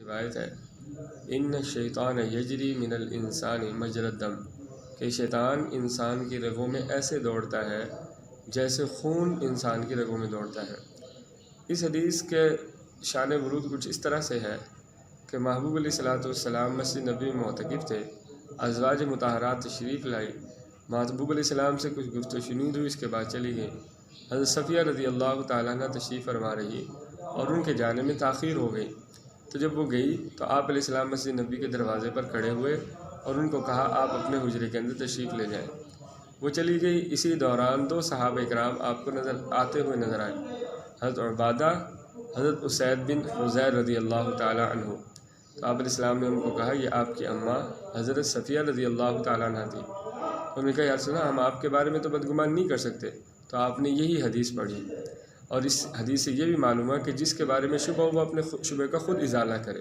روایت ہے ان الشیطان یجری من الانسان مجری الدم کہ شیطان انسان کی رگوں میں ایسے دوڑتا ہے جیسے خون انسان کی رگوں میں دوڑتا ہے۔ اس حدیث کے شان ورود کچھ اس طرح سے ہے کہ محبوب علیہ الصلوۃ والسلام مسجد نبی میں معتکف تھے، ازواج مطہرات تشریف لائی، محبوب علیہ السلام سے کچھ گفت و شنید ہوئی، اس کے بعد چلی گئی۔ حضرت صفیہ رضی اللہ تعالیٰ عنہ تشریف فرما رہی اور ان کے جانے میں تاخیر ہو گئی، تو جب وہ گئی تو آپ علیہ السلام مسجد نبی کے دروازے پر کھڑے ہوئے اور ان کو کہا آپ اپنے حجرے کے اندر تشریف لے جائیں۔ وہ چلی گئی۔ اسی دوران دو صحابہ کرام آپ کو آتے ہوئے نظر آئے، حضرت عبادہ، حضرت اسید بن حضیر رضی اللہ تعالیٰ عنہ۔ تو آپ علیہ السلام نے ان کو کہا یہ آپ کی اماں حضرت صفیہ رضی اللہ تعالیٰ عنہ تھی۔ انہوں نے کہا یا رسول اللہ ہم آپ کے بارے میں تو بدگمان نہیں کر سکتے۔ تو آپ نے یہی حدیث پڑھی اور اس حدیث سے یہ بھی معلوم ہے کہ جس کے بارے میں شبہ ہو وہ اپنے شبہ کا خود ازالہ کرے۔